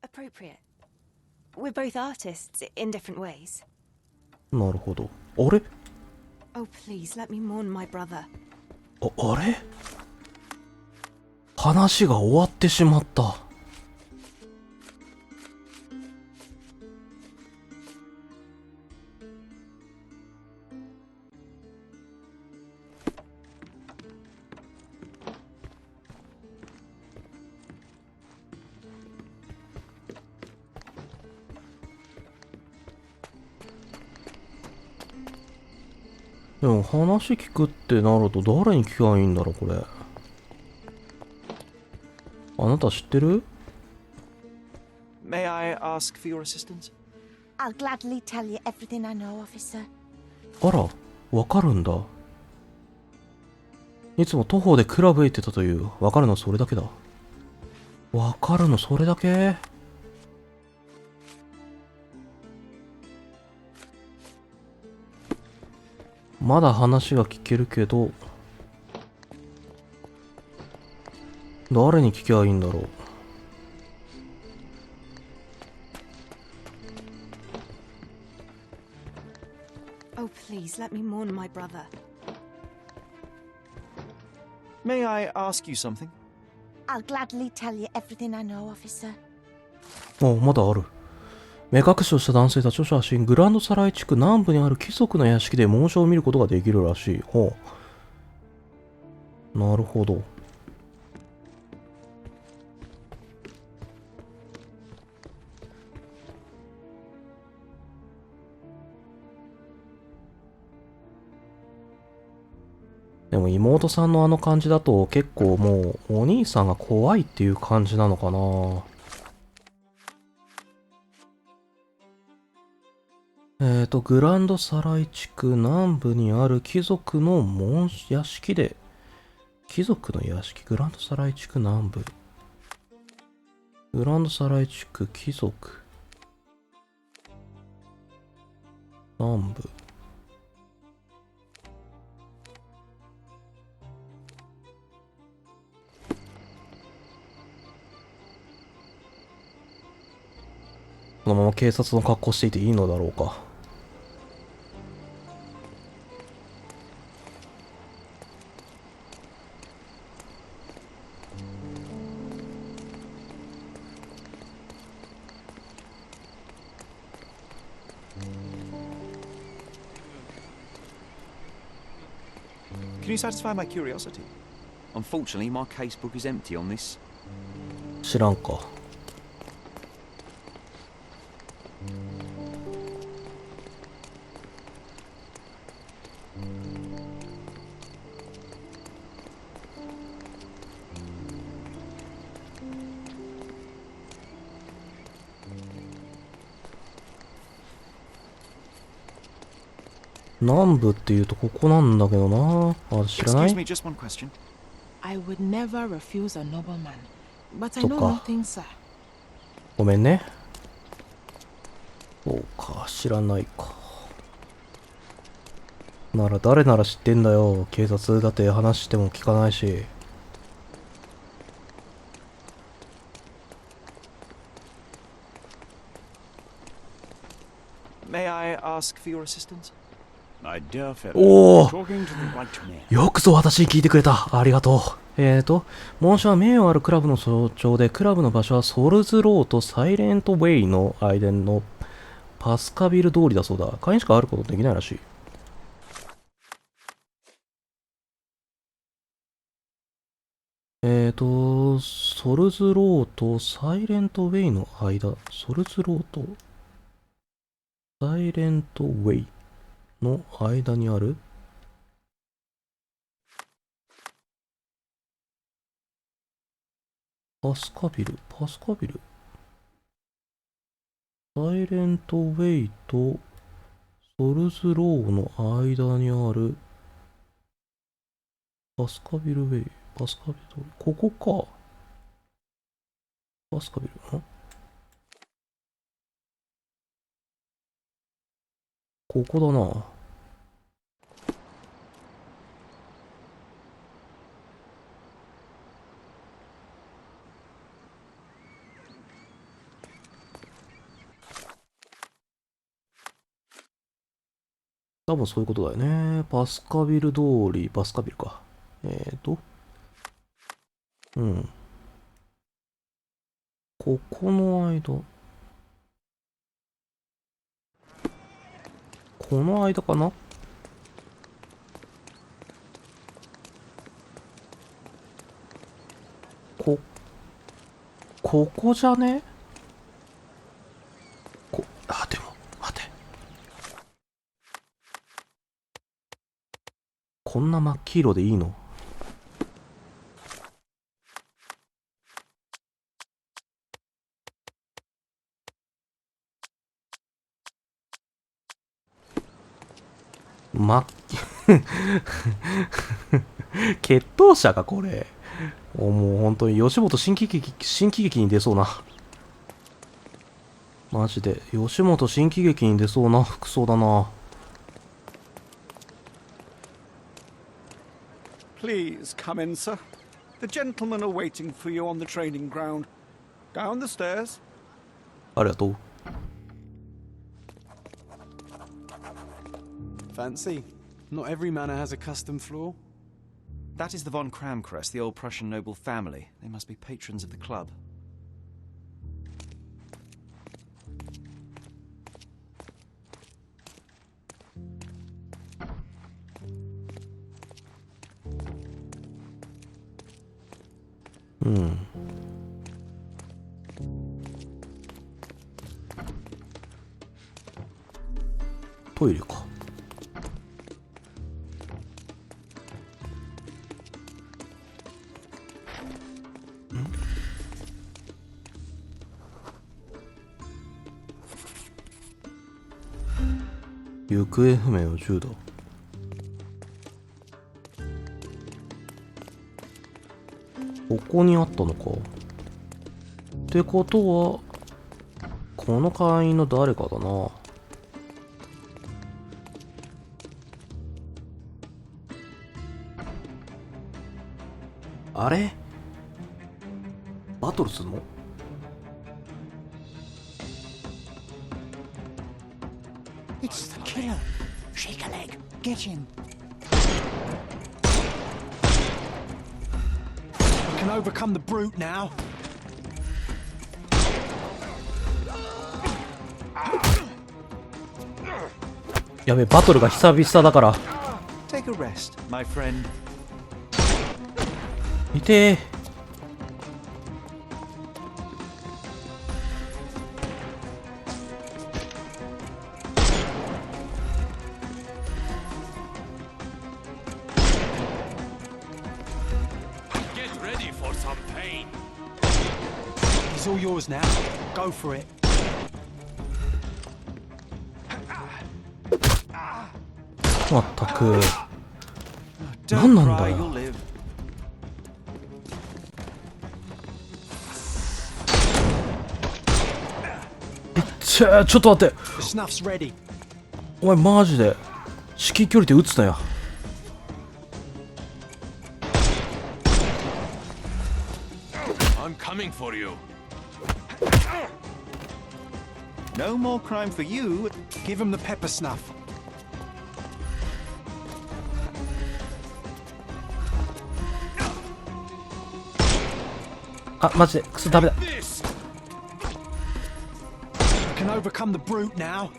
appropriate. We're both artists in different ways. なるほど。あれ Oh, please let me mourn my brother. あれ話が終わってしまった。でも話聞くってなると誰に聞けばいいんだろうこれ。あなた知ってる？ May I ask for your assistance? I'll gladly tell you everything I know, officer. あら、わかるんだ。いつも徒歩でクラブへ行ってたという。わかるのそれだけだ。わかるのそれだけ？まだ話が聞けるけど、誰に聞きゃいいんだろう。Oh, please let me mourn my brother. May I ask you something? I'll gladly tell you everything I know, officer. まだある。目隠しをした男性たちの写真、グランドサライ地区南部にある貴族の屋敷で紋章を見ることができるらしい。なるほど。でも妹さんのあの感じだと結構もうお兄さんが怖いっていう感じなのかな。グランドサライ地区南部にある貴族の屋敷で、貴族の屋敷、グランドサライ地区南部。グランドサライ地区貴族。南部。このまま警察の格好していていいのだろうか。Can you satisfy my curiosity? Unfortunately, my casebook is empty on this. 知らんか。南部っていうとここなんだけどな。あ、知らない？ Excuse me, just one question. I would never refuse a nobleman, but I そっ know か。 nothing, sir. ごめんね。そうか、知らないか。なら誰なら知ってんだよ。警察だって話しても聞かないし。May I ask for your assistance? My dear fellow, おお、 talking to the right man. よくぞ私に聞いてくれた。ありがとう。紋章は名誉あるクラブの象徴で、クラブの場所はソルズローとサイレントウェイの間のパスカビル通りだそうだ。会員しかあることできないらしい。ソルズローとサイレントウェイの間、ソルズローとサイレントウェイの間にあるパスカビル、サイレントウェイとソルズローの間にあるパスカビルウェイ、パスカビル通り、ここか。パスカビル、ここだな。多分そういうことだよね。バスカビル通り、バスカビルか。うん。ここの間。この間かな。ここじゃね？でも、待て。こんな真っ黄色でいいの？決闘者かこれ。もう本当に吉本新喜劇に出そうな。マジで吉本新喜劇に出そうな服装だな。Please come in, sir. The gentlemen are waiting for you on the training ground. Down the stairs. ありがとう。Fancy? Not every manor has a custom floor. That is the von Kramkrest, the old Prussian noble family. They must be patrons of the club.トイレか。行方不明の銃だ。ここにあったのか。ってことはこの会員の誰かだな。あれ？バトルするのIt's the killer. Shake a leg. Get him. We can overcome the brute now. やべ、バトルが久々だから。Take a rest, my friend. いてー。It's all yours now. Go for it. まったく。何なんだよ。ちょっと待って。お前マジで至近距離で撃つなよ。I'm coming for you. No more crime for you. Give him the pepper snuff. あ、マジでクソダメだ。We can overcome the brute now.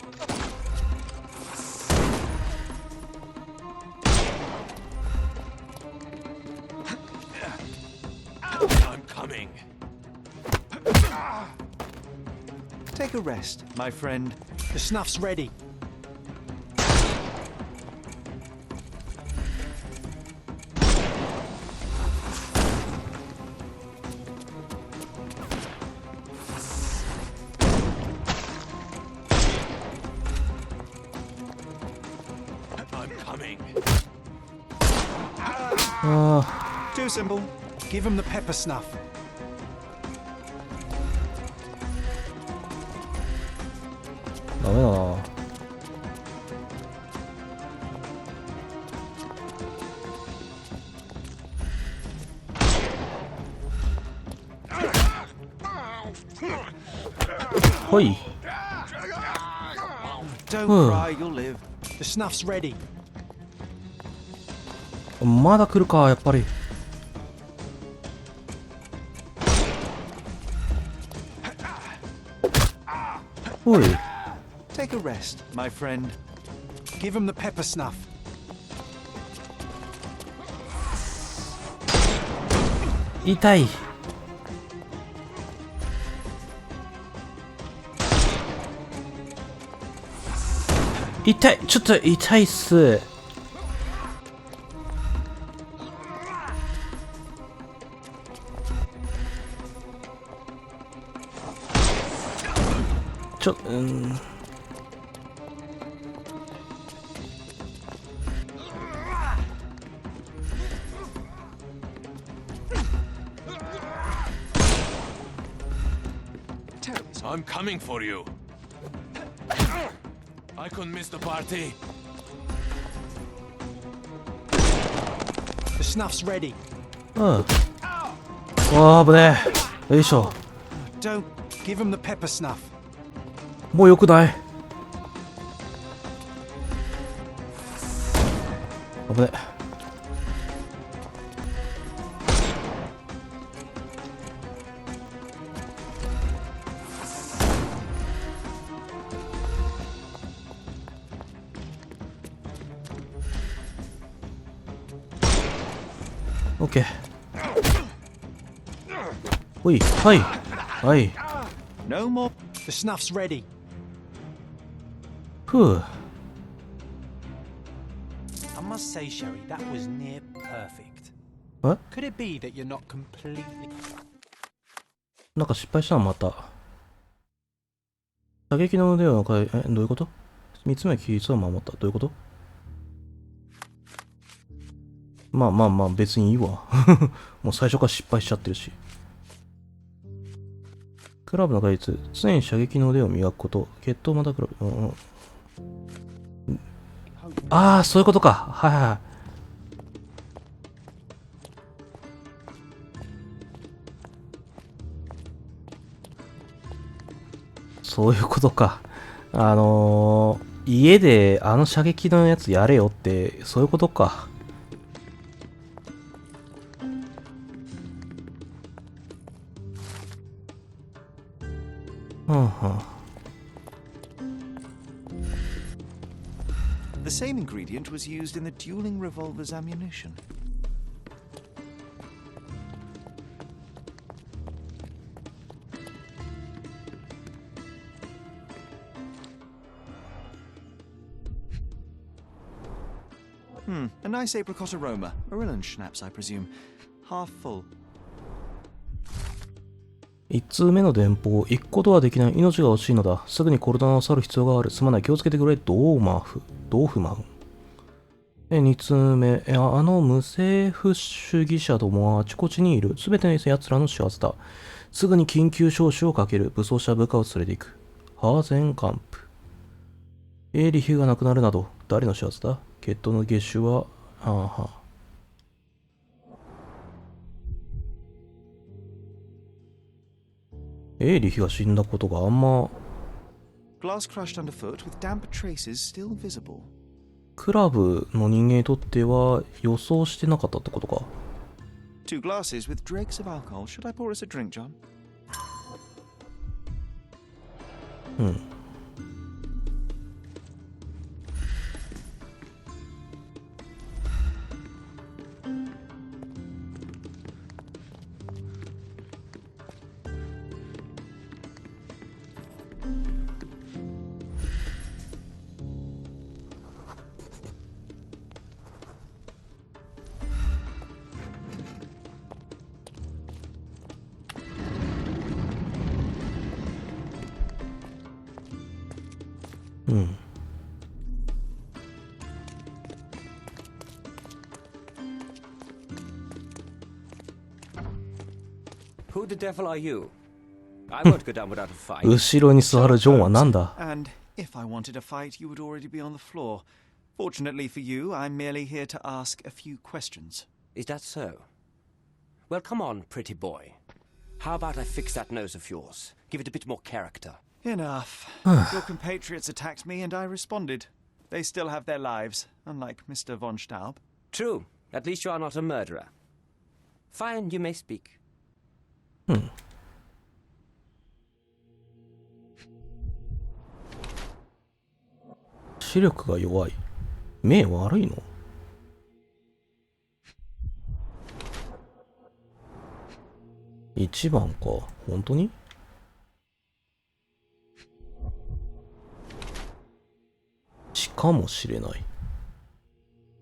I'm coming. Take a rest, my friend. The snuff's ready. I'm coming. Too simple. Give him the pepper snuff. ダメだな。ほい。Don't cry, you'll live. The snuff's ready. まだ来るか、やっぱり。おい。Take a rest, my friend. Give him the pepper snuff. 痛い。痛い、ちょっと痛いっす。I'm coming for you. I couldn't miss the party. The snuff's ready. うん。ああ、危ねえ。よいしょ。Don't give him the pepper snuff. もう良くない。危ねえ。オッケー。おい、はい、はい。No more. The snuff's ready. ふう。I must say, Sherry, that was near perfect. What? Could it be that you're not completely... なんか失敗したのまた。射撃の腕をどういうこと？三つ目は規律を守った。どういうこと？まあ別にいいわ。もう最初から失敗しちゃってるし。クラブの概率、常に射撃の腕を磨くこと。決闘またクラブ。ああ、そういうことか。はいはい。そういうことか。家であの射撃のやつやれよって、そういうことか。The same ingredient was used in the dueling revolver's ammunition. A nice apricot aroma. Marilyn schnapps, I presume. Half full. 1通目の電報、行くことはできない。命が欲しいのだ。すぐにコルダナを去る必要がある。すまない。気をつけてくれ。ドーフマン。2通目、あの無政府主義者どもはあちこちにいる。すべての奴らの仕業だ。すぐに緊急招集をかける。武装した部下を連れて行く。ハーゼンカンプ。エーリヒが亡くなるなど、誰の仕業だ？決闘の月収は、エーリヒが死んだことがあんま。Glass crushed underfoot with damp traces still visible. クラブの人間にとっては予想してなかったってことか。Two glasses with dregs of alcohol. Should I pour us a drink, John? うん。Who the devil are you? I won't go down without a fight. 後ろに座るジョンはなんだ？ And if I wanted a fight, you would already be on the floor. Fortunately for you, I'm merely here to ask a few questions. Is that so? Well, come on, pretty boy. How about I fix that nose of yours? Give it a bit more character. Enough. Your compatriots attacked me and I responded. They still have their lives, unlike Mr. von Staub. True. At least you are not a murderer. Fine, you may speak. 視力が弱い。目悪いの？1番か。本当に？血かもしれない。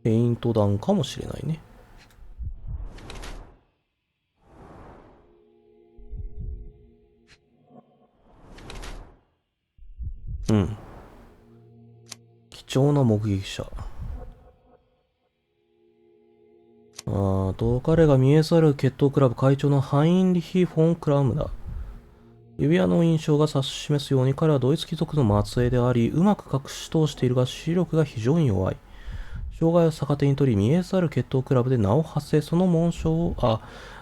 ペイント弾かもしれないね。うん。貴重な目撃者。彼が見え去る決闘クラブ会長のハインリヒ・フォン・クラムだ。指輪の印象が指し示すように彼はドイツ貴族の末裔であり、うまく隠し通しているが視力が非常に弱い。障害を逆手に取り、見え去る決闘クラブで名を馳せ、その紋章を、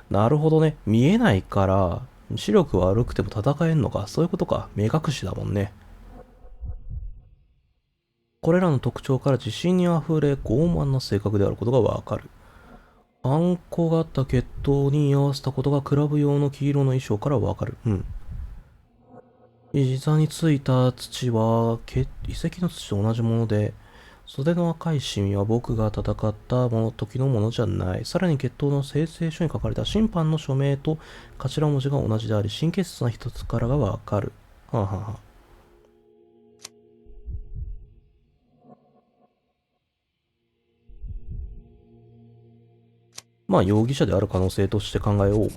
なるほどね。見えないから、視力悪くても戦えんのか。そういうことか。目隠しだもんね。これらの特徴から自信にあふれ、傲慢な性格であることがわかる。あんこがあった決闘に居合わせたことがクラブ用の黄色の衣装からわかる。うん。膝についた土は遺跡の土と同じもので、袖の赤いシミは僕が戦った時のものじゃない。さらに決闘の宣誓書に書かれた審判の署名と頭文字が同じであり、神経質な一つからがわかる。はあ、はあはあ、まあ容疑者である可能性として考えよう。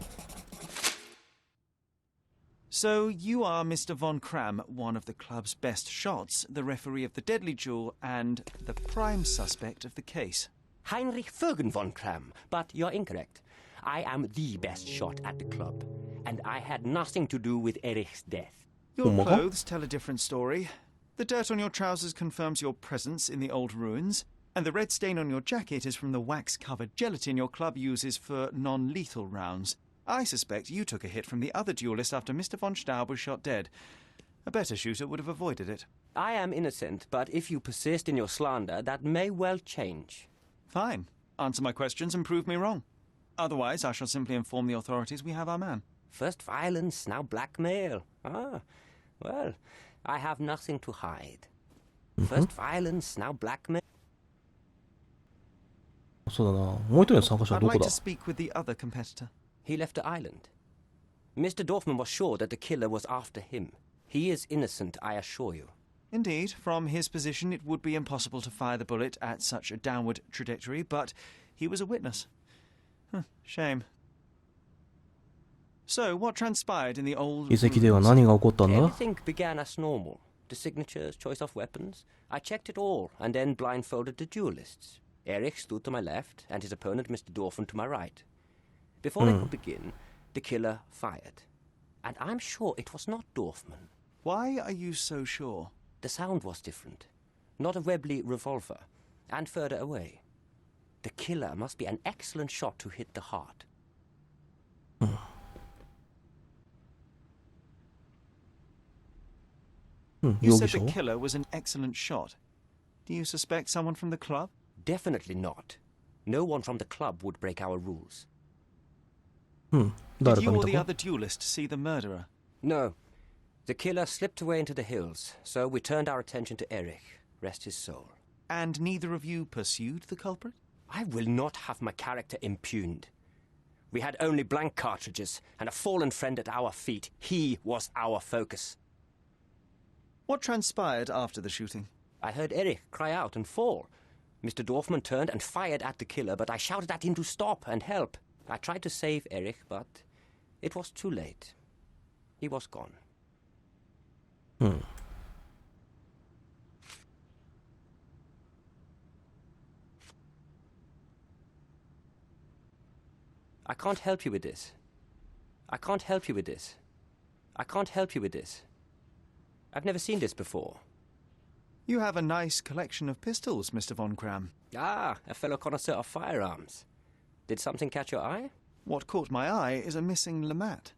So you are Mr. von Kram, one of the club's best shots, the referee of the deadly duel, and the prime suspect of the case. Heinrich Vögen von Kram, but you're incorrect. I am the best shot at the club, and I had nothing to do with Erich's death. Your clothes tell a different story. The dirt on your trousers confirms your presence in the old ruins, and the red stain on your jacket is from the wax-covered gelatin your club uses for non-lethal rounds. I suspect you took a hit from the other duelist after Mr. von Staub was shot dead. A better shooter would have avoided it. I am innocent, but if you persist in your slander, that may well change. Fine. Answer my questions and prove me wrong. Otherwise, I shall simply inform the authorities we have our man. First violence, now blackmail. Well, I have nothing to hide. First violence, now blackmail. そうだな。もう一人の参加者は I'd どこ like だ？ to speak with the other competitor. He left the island. Mr. Dorfman was sure that the killer was after him. He is innocent, I assure you. Indeed, from his position it would be impossible to fire the bullet at such a downward trajectory, but he was a witness. Shame. So, what transpired in the old 遺跡では何が起こったんだ？ Everything began as normal. The signatures, choice of weapons. I checked it all, and then blindfolded the duelists. Erich stood to my left, and his opponent, Mr. Dorfman, to my right. Before they could begin, the killer fired. And I'm sure it was not Dorfman. Why are you so sure? The sound was different. Not a Webley revolver. And further away. The killer must be an excellent shot to hit the heart. You said the killer was an excellent shot. Do you suspect someone from the club? Definitely not. No one from the club would break our rules. Did you or the other duelist see the murderer? No. The killer slipped away into the hills, so we turned our attention to Erich. Rest his soul. And neither of you pursued the culprit? I will not have my character impugned. We had only blank cartridges and a fallen friend at our feet. He was our focus. What transpired after the shooting? I heard Erich cry out and fall. Mr. Dorfman turned and fired at the killer, but I shouted at him to stop and help. I tried to save Erich, but it was too late. He was gone. I can't help you with this. I can't help you with this. I can't help you with this. I've never seen this before. You have a nice collection of pistols, Mr. von Kram. Ah, a fellow connoisseur of firearms. Did something catch your eye? What caught my eye is a missing Lamat.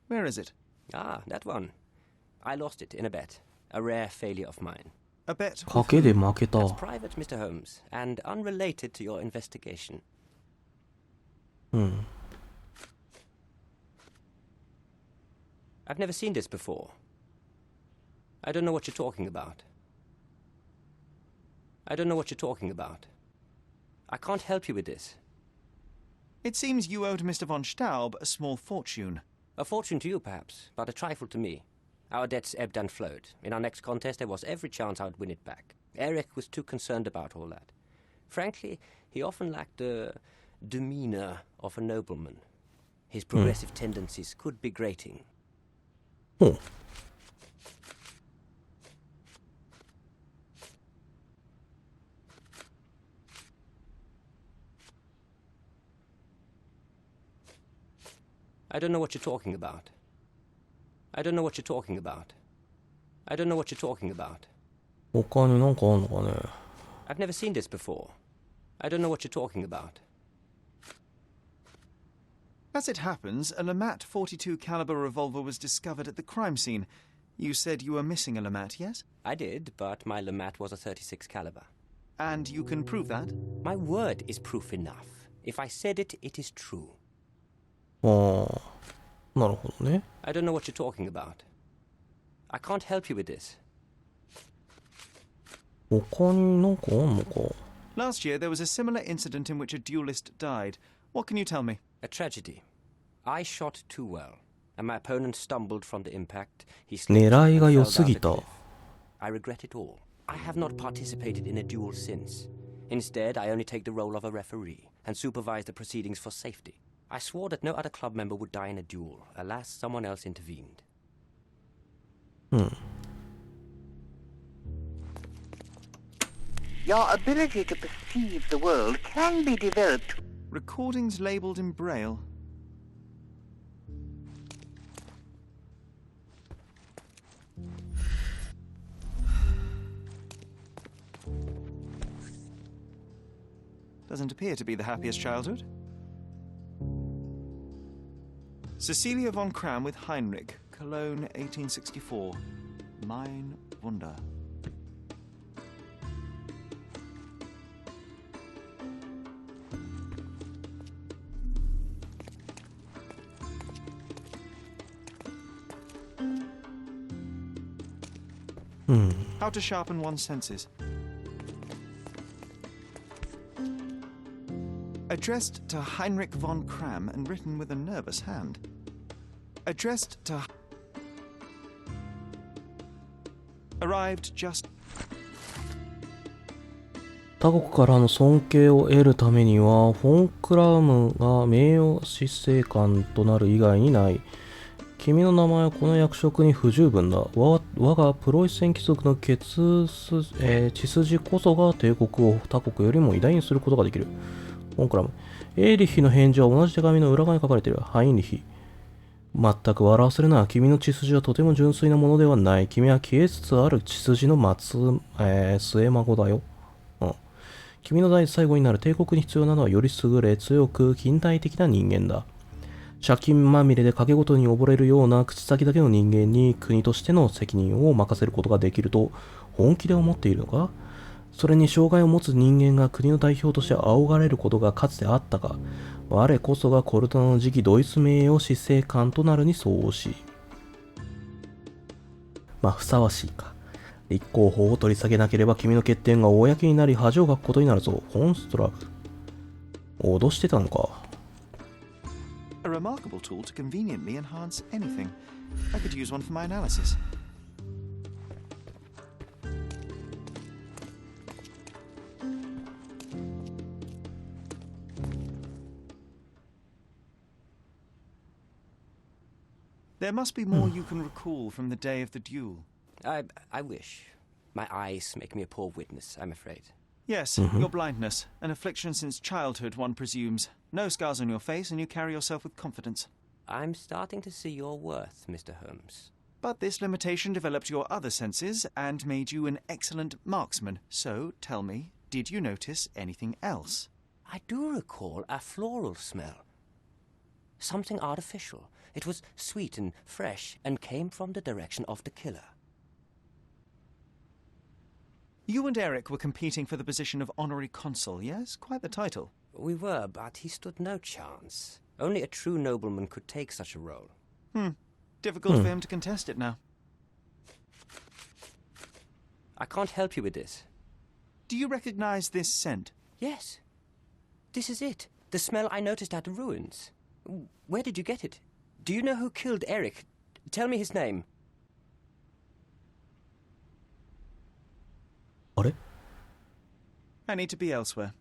Where is it? Ah, that one. I lost it in a bet. A rare failure of mine. A bet. 賭けで負けた。 That's private, Mr. Holmes, and unrelated to your investigation. うん。 I've never seen this before. I don't know what you're talking about. I don't know what you're talking about. I can't help you with this. It seems you owed Mr. von Staub a small fortune. A fortune to you, perhaps, but a trifle to me. Our debts ebbed and flowed. In our next contest, there was every chance I would win it back. Eric was too concerned about all that. Frankly, he often lacked the demeanor of a nobleman. His progressive tendencies could be grating. ほう。 I don't know what you're talking about. I don't know what you're talking about. I don't know what you're talking about. 他になんかあんのかね。 I've never seen this before. I don't know what you're talking about. As it happens, a Lamat 42 caliber revolver was discovered at the crime scene. You said you were missing a Lamat, yes? I did, but my Lamat was a 36 caliber. And you can prove that? My word is proof enough. If I said it, it is true. ああ、なるほどね。 I don't know what you're talking about. I can't help you with this. 他になんかあんのか。 Last year, there was a similar incident in which a duelist died. What can you tell me? A tragedy. I shot too well, and my opponent stumbled from the impact. He slipped 狙いが and 良 fell す down ぎ the た。 cliff. I regret it all. I have not participated in a duel since. Instead, I only take the role of a referee and supervise the proceedings for safety. I swore that no other club member would die in a duel. Alas, someone else intervened. うん。 Your ability to perceive the world can be developed. Recordings labeled in Braille. Doesn't appear to be the happiest childhood. Cecilia von Kram with Heinrich, Cologne, 1864. Mein Wunder. How to sharpen one's senses. Addressed to Heinrich von Kram and written with a nervous hand. Addressed to... Arrived just... 他国からの尊敬を得るためには、フォン・クラムが名誉執政官となる以外にない。君の名前はこの役職に不十分だ。我がプロイセン貴族の血筋こそが帝国を他国よりも偉大にすることができる。フォン・クラム。エーリッヒの返事は同じ手紙の裏側に書かれている。ハインリヒ。全く笑わせるな。君の血筋はとても純粋なものではない。君は消えつつある血筋の末孫だよ。君の代最後になる帝国に必要なのはより優れ、強く、近代的な人間だ。借金まみれで賭け事に溺れるような口先だけの人間に国としての責任を任せることができると本気で思っているのか？それに障害を持つ人間が国の代表として仰がれることがかつてあったか？我こそがコルタナの次期ドイツ名誉執政官となるに相応し。まあふさわしいか。立候補を取り下げなければ君の欠点が公になり恥をかくことになるぞ。ホンストラフ。脅してたのか。A remarkable tool to conveniently enhance anything. I could use one for my analysis. There must be more you can recall from the day of the duel. I wish. My eyes make me a poor witness, I'm afraid. Yes, your blindness. An affliction since childhood, one presumes. No scars on your face, and you carry yourself with confidence. I'm starting to see your worth, Mr. Holmes. But this limitation developed your other senses and made you an excellent marksman. So, tell me, did you notice anything else? I do recall a floral smell. Something artificial. It was sweet and fresh and came from the direction of the killer. You and Eric were competing for the position of honorary consul, yes? Quite the title. We were, but he stood no chance. Only a true nobleman could take such a role. Difficult for him to contest it now. I can't help you with this. Do you recognize this scent? Yes. This is it. The smell I noticed at the ruins. Where did you get it? Do you know who killed Eric? Tell me his name. あれ I need to be elsewhere. ?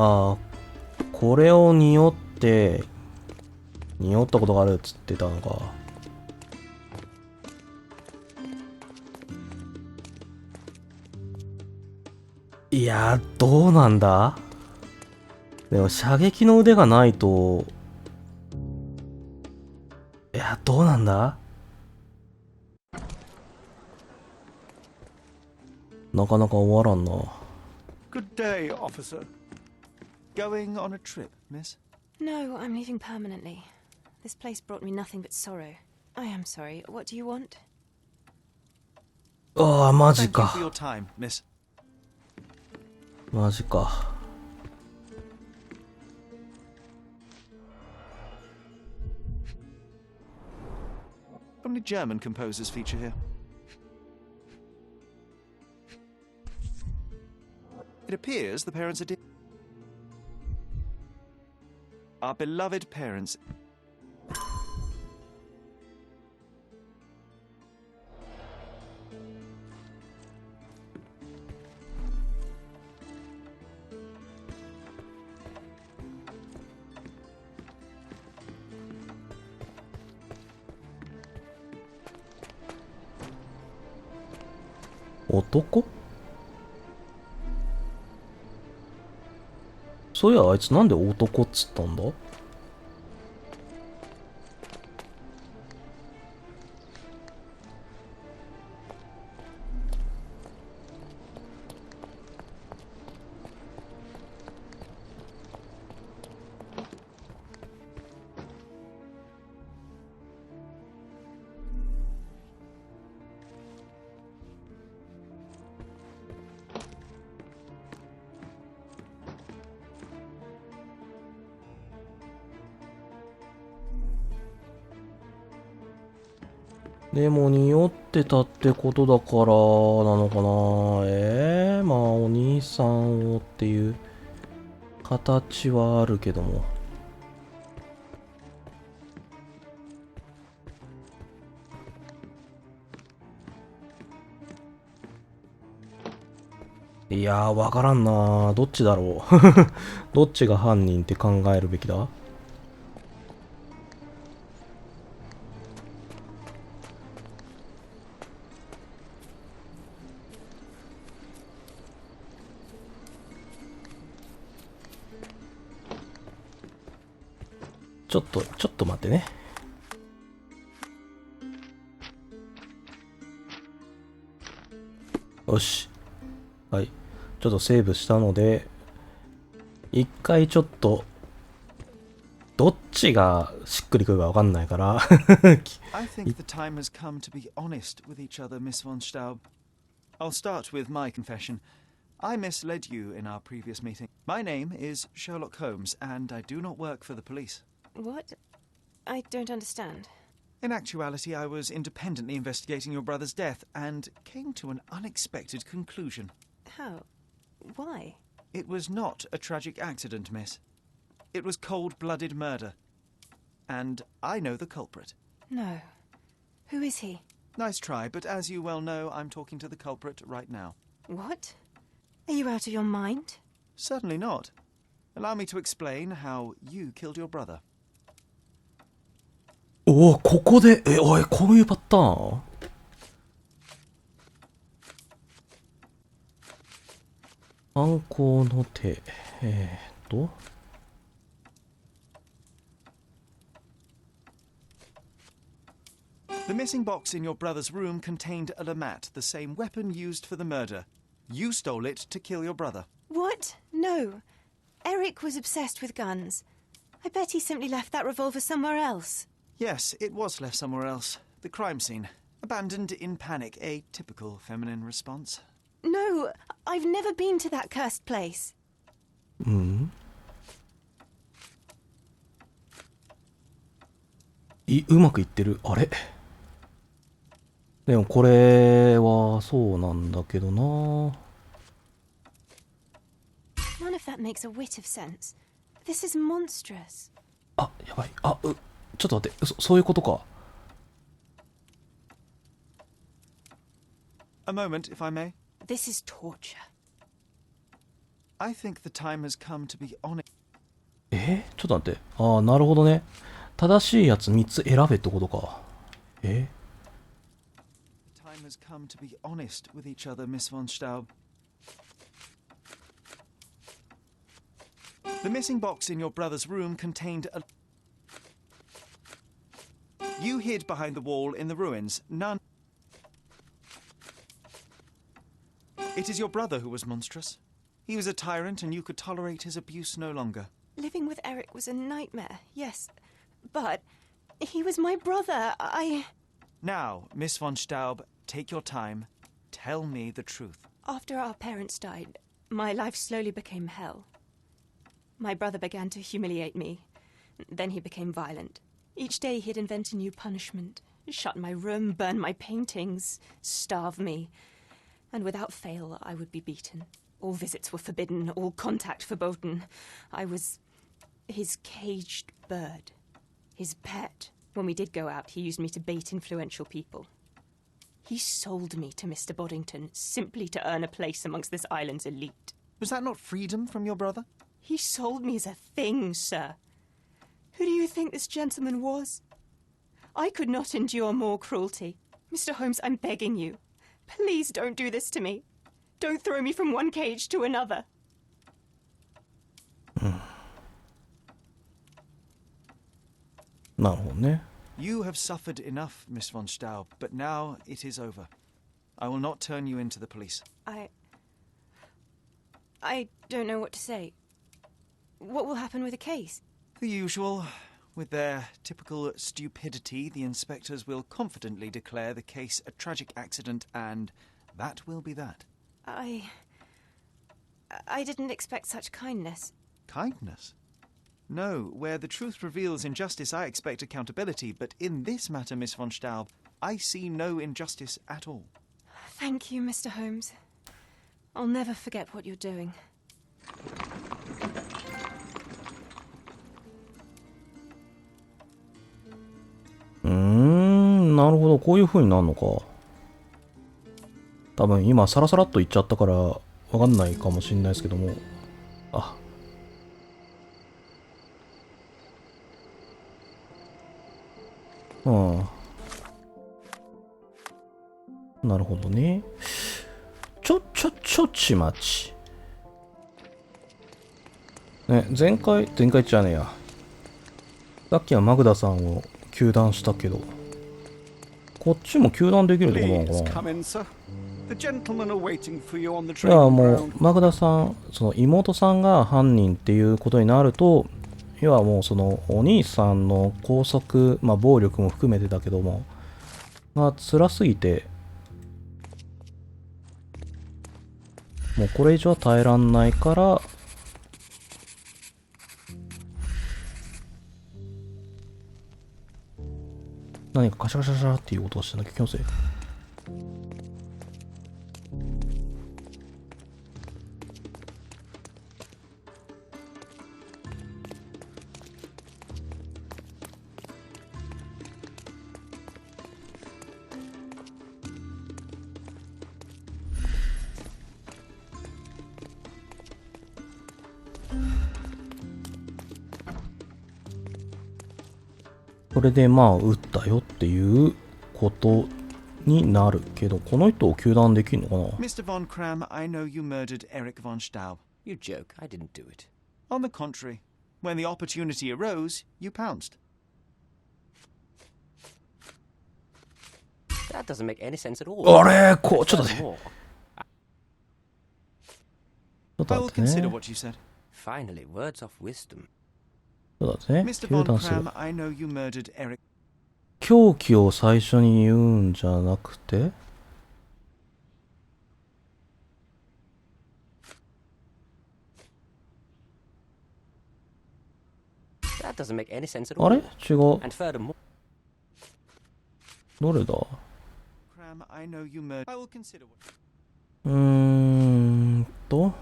ああ、これを匂ったことがあるっつってたのか。いや、どうなんだ？でも射撃の腕がないと、いや、どうなんだ？なかなか終わらんな。Good day, officer. Going on a trip, miss? No, I'm leaving permanently. This place brought me nothing but sorrow. I am sorry. What do you want? ああ、マジ Thank you か。 for your time, miss. マジか。How many German composers feature here? It appears the parents are our beloved parents. ?男？そういや、あいつなんで男っつったんだ？でも匂ってたってことだからなのかな。まあお兄さんをっていう形はあるけども。いやー、わからんな。どっちだろう。どっちが犯人って考えるべきだ？ちょっと待ってね。よし。はい。ちょっとセーブしたので、一回ちょっと、どっちがしっくりくるかわかんないから。I think the time has come to be honest with each other, Miss von Staub. I'll start with my confession. I misled you in our previous meeting. My name is Sherlock Holmes, and I do not work for the police. What? I don't understand. In actuality, I was independently investigating your brother's death and came to an unexpected conclusion. How? Why? It was not a tragic accident, miss. It was cold-blooded murder. And I know the culprit. No. Who is he? Nice try, but as you well know, I'm talking to the culprit right now. What? Are you out of your mind? Certainly not. Allow me to explain how you killed your brother. おお、ここで、おい、こういうパターン？犯行の手。The missing box in your brother's room contained a lamat, the same weapon used for the murder. You stole it to kill your brother. What? No. Eric was obsessed with guns. I bet he simply left that revolver somewhere else. Yes, it was left somewhere else. The crime scene. Abandoned in panic, a typical feminine response. No, I've never been to that cursed place. うまくいってる。あれでもこれはそうなんだけどな。 None of that makes a whit of sense. This is monstrous. あ、やばい。ちょっと待って。そういうことか。A moment, if I may. This is torture. I think the time has come to be honest. ちょっと待って。なるほどね。正しいやつ3つ選べってことか。The time has come to be honest with each other, Miss von Staub. The missing box in your brother's room contained a... You hid behind the wall in the ruins. None... It is your brother who was monstrous. He was a tyrant and you could tolerate his abuse no longer. Living with Eric was a nightmare, yes. But he was my brother. Now, Miss von Staub, take your time. Tell me the truth. After our parents died, my life slowly became hell. My brother began to humiliate me. Then he became violent. Each day he'd invent a new punishment. Shut my room, burn my paintings, starve me. And without fail, I would be beaten. All visits were forbidden, all contact verboten. I was his caged bird. His pet. When we did go out, he used me to bait influential people. He sold me to Mr. Boddington simply to earn a place amongst this island's elite. Was that not freedom from your brother? He sold me as a thing, sir. Who do you think this gentleman was? I could not endure more cruelty. Mr. Holmes, I'm begging you. Please don't do this to me. Don't throw me from one cage to another. なるほどね。 You have suffered enough, Miss von Staub, but now it is over. I will not turn you into the police. I don't know what to say. What will happen with the case? The usual. With their typical stupidity, the inspectors will confidently declare the case a tragic accident, and that will be that. I didn't expect such kindness. Kindness? No, where the truth reveals injustice, I expect accountability, but in this matter, Miss von Staub, I see no injustice at all. Thank you, Mr. Holmes. I'll never forget what you're doing. なるほど、こういう風になるのか。多分今サラサラっと言っちゃったからわかんないかもしれないですけども。なるほどね。ちちまち。ね、前回じゃねえや。さっきはマグダさんを糾弾したけど、こっちも糾弾できるところなのかな。いや、もうマグダさん、その妹さんが犯人っていうことになると、要はもうそのお兄さんの拘束、暴力も含めてだけども、辛すぎて、もうこれ以上は耐えらんないから、何かカシャカシャカシャっていう音がしてなきゃ気のせい。それで撃ったよっていうことになるけど、この人を糾弾できるのかな？ Mr. von Kram, I know you murdered Eric von Staub. You joke, I didn't do it. On the contrary, when the opportunity arose, you pounced. That doesn't make any sense at all. あれこう、ちょっと待って。ちょっと I will 待ってね。 consider what you said. Finally, words of wisdom. ちょっと待ってね。 Mr. 糾 Von 弾する。 Cram, I know you murdered Eric. 凶器を最初に言うんじゃなくて、That doesn't make any sense at あ all. れ違う。 And furthermore, どれだ Cram, I know you murdered. I will consider what. と。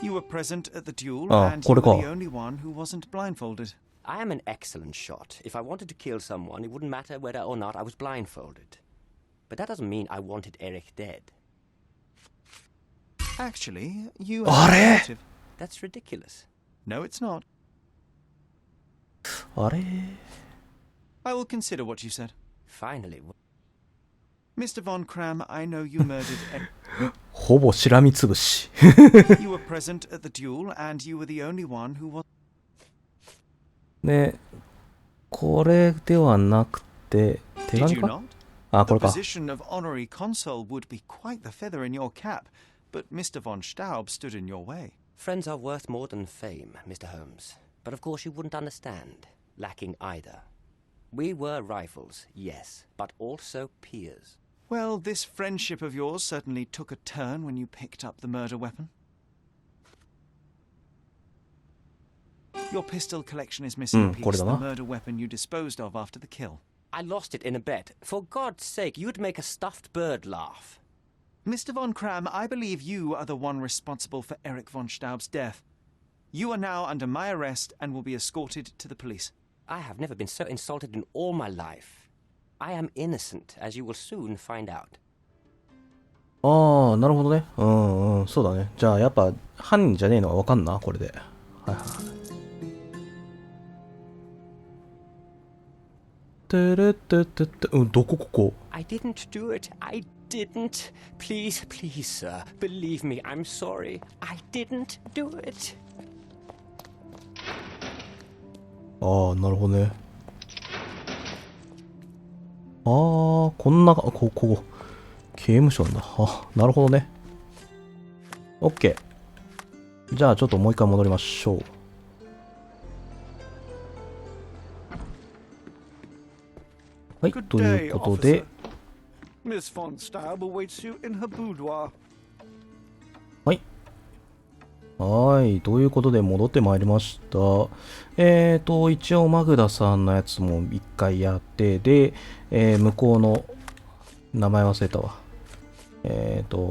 You were present at the duel, Ah, and you were これか。 the only one who wasn't blindfolded. I am an excellent shot. If I wanted to kill someone, it wouldn't matter whether or not I was blindfolded. But that doesn't mean I wanted Eric dead. Actually, you Ah, have a re. motive. That's ridiculous. No, it's not. あれ I will consider what you said. Finally, Mr. Von Cram, I know you murdered Eric. ほぼしらみつぶし。 You were present at the duel, and you were the only one who was. ね、これではなくて、手 Did 紙 you か not? あ、こ The れか。 position of honorary consul would be quite the feather in your cap, but Mr. Von Staub stood in your way. friends are worth more than fame, Mr. Holmes. But of course you wouldn't understand. Lacking either. We were rivals, yes, but also peers. Well, this friendship of yours certainly took a turn when you picked up the murder weapon. Your pistol collection is missing a piece, これだな。 the murder weapon you disposed of after the kill. I lost it in a bet. For God's sake, you'd make a stuffed bird laugh. Mr. Von Cram, I believe you are the one responsible for Eric von Staub's death. You are now under my arrest and will be escorted to the police. I have never been so insulted in all my life. I am innocent, as you will soon find out. ああ、なるほどね。そうだね。じゃあ、やっぱ、犯人じゃねえのはわかんな、これで。はいはい。てれってってって、どこここ I didn't do it. I didn't. Please, please, sir. Believe me, I'm sorry. I didn't do it. ああ、なるほどね。ああ、こんな、こ、刑務所なんだ。あ、なるほどね。オッケー。じゃあ、ちょっともう一回戻りましょう。はい、 Good とい day, うことで officer.、Miss Von Staub awaits you in her boudoir. はい。はい、ということで戻ってまいりました。一応マグダさんのやつも一回やって、で、向こうの名前忘れたわ。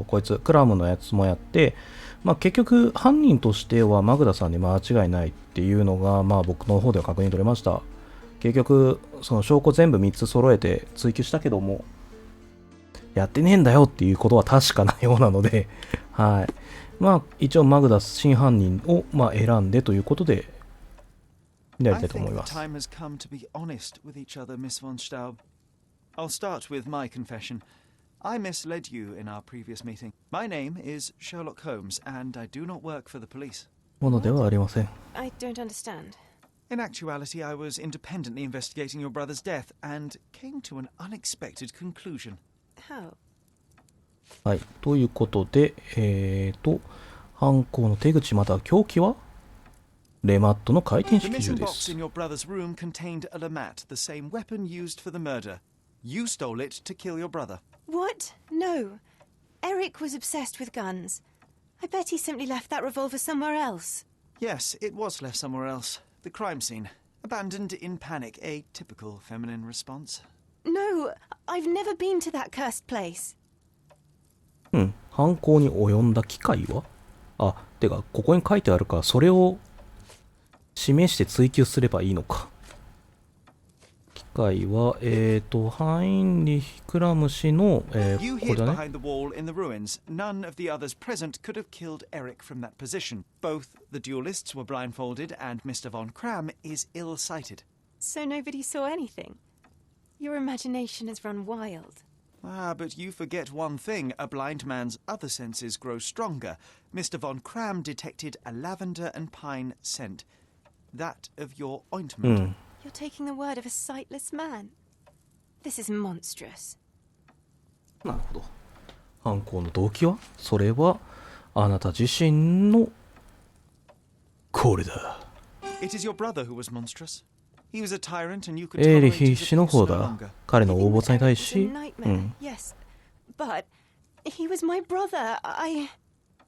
こいつ、クラムのやつもやって、まあ結局犯人としてはマグダさんに間違いないっていうのが、まあ僕の方では確認取れました。結局、その証拠全部3つ揃えて追及したけども、やってねえんだよっていうことは確かなようなので、はい。まあ、一応マグダ真犯人を、まあ、選んでということで、やりたいと思います。 I think the time has come to be honest with each other, Miss Von Staub. I'll start with my confession. I misled you in our previous meeting. My name is Sherlock Holmes, and I do not work for the police. ものではありません。I don't understand. In actuality, I was independently investigating your brother's death and came to an unexpected conclusion. How? はい。ということで、犯行の手口または凶器はレマットの回転 The 式銃 missing で box す in。your brother's room contained a Lamat, the same weapon used for the murder. You stole it to kill your brother. What? No. Eric was obsessed with guns. I bet he simply left that revolver somewhere else. Yes, it was left somewhere else. The crime scene. Abandoned in panic, a typical feminine response. No, I've never been to that cursed place. 犯行に及んだ機会はあ、てか、ここに書いてあるから、それを示して追求すればいいのか。機会は、ハインリヒ・クラム氏の、You これ hid だね。 behind the wall in the ruins. None of the others present could have killed Eric from that position. Both the duelists were blindfolded, and Mr. Von Cram is ill-sighted. So nobody saw anything. Your imagination has run wild. Ah, but you forget one thing. A blind man's other senses grow stronger. Mr. Von Cram detected a lavender and pine scent. that of your う ointment. ん。 You're taking the word of a sightless man. This is monstrous. なるほど。犯行の動機はそれはあなた自身のこれだ。 It is your brother who was monstrous. He was a tyrant and you could エーリ tolerate ヒ his 氏の abuse 方 no だ。 longer. 彼の Living 横 with 暴さに対 Eric was a し、う nightmare. ん。 Yes, but he was my brother.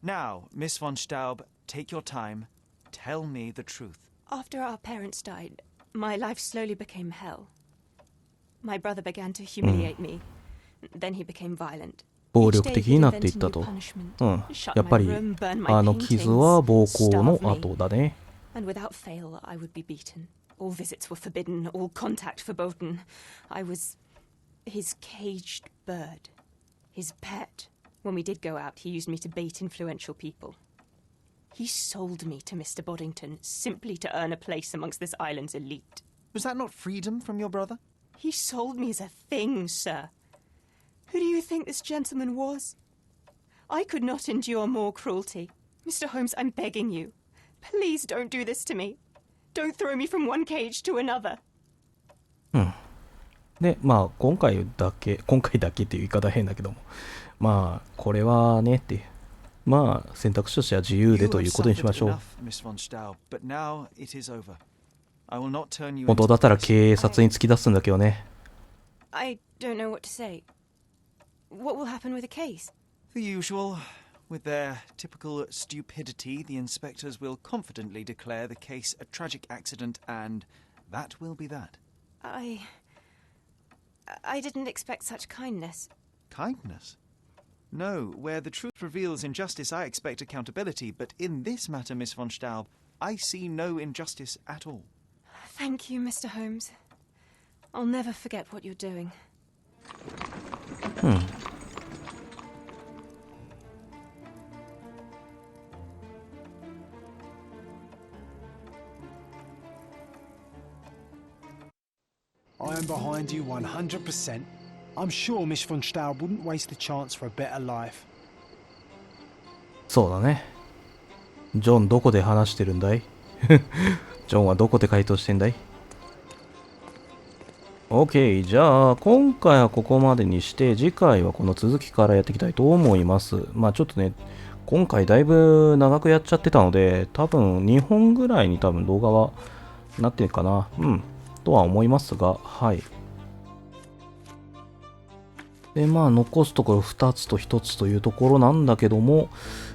Now, Miss von Staub, take your time. Tell me the truth. After our parents died, my life slowly became hell. My brother began to humiliate me. Then he became violent. 暴力的になっていったと。うん。やっぱりあの傷は暴行の後だね。 And without fail, I would be beaten. All visits were forbidden, all contact verboten. I was his caged bird, his pet. When we did go out, he used me to bait influential people. He sold me to Mr. Boddington simply to earn a place amongst this island's elite. Was that not freedom from your brother? He sold me as a thing, sir. Who do you think this gentleman was? I could not endure more cruelty. Mr. Holmes, I'm begging you. Please don't do this to me. Don't throw me from one cage to another. うん。で、まあ今回だけっていう言い方変だけども、まあこれはねっていう、まあ選択肢としては自由でということにしましょう。本当だったら警察に突き出すんだけどね。I don't know what to say. What will happen with the case? The usual. With their typical stupidity, the inspectors will confidently declare the case a tragic accident, and that will be that. I didn't expect such kindness. Kindness? No, where the truth reveals injustice, I expect accountability, but in this matter, Miss von Staub, I see no injustice at all. Thank you, Mr. Holmes. I'll never forget what you're doing. うん。I am behind you 100%. I'm sure Miss von Staub wouldn't waste the chance for a better life. そうだね。ジョンどこで話してるんだい？ジョンはどこで回答してんだい？ OK、じゃあ今回はここまでにして次回はこの続きからやっていきたいと思います。まあちょっとね、今回だいぶ長くやっちゃってたので、多分2本ぐらいに多分動画はなってるかな。うん。とは思いますが、はい。で、まあ残すところ2つと1つというところなんだけども、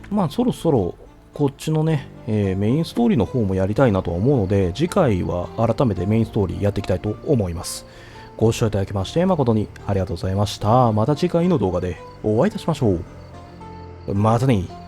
まあそろそろこっちのね、メインストーリーの方もやりたいなとは思うので、次回は改めてメインストーリーやっていきたいと思います。ご視聴いただきまして誠にありがとうございました。また次回の動画でお会いいたしましょう。またね。